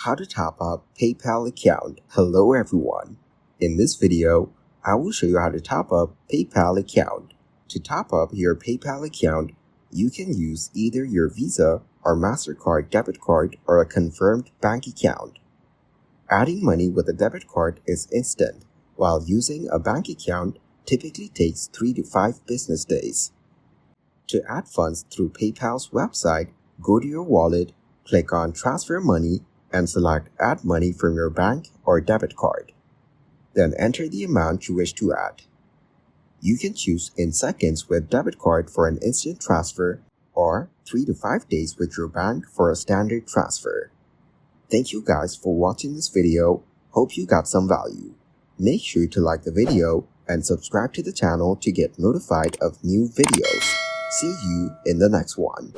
How to top up PayPal account. Hello everyone. In this video, I will show you how to top up PayPal account. To top up your PayPal account, you can use either your Visa or MasterCard debit card or a confirmed bank account. Adding money with a debit card is instant, while using a bank account typically takes 3 to 5 business days. To add funds through PayPal's website, go to your wallet, click on Transfer Money, and select Add Money from your bank or debit card. Then enter the amount you wish to add. You can choose in seconds with debit card for an instant transfer or 3 to 5 days with your bank for a standard transfer. Thank you guys for watching this video. Hope you got some value. Make sure to like the video and subscribe to the channel to get notified of new videos. See you in the next one.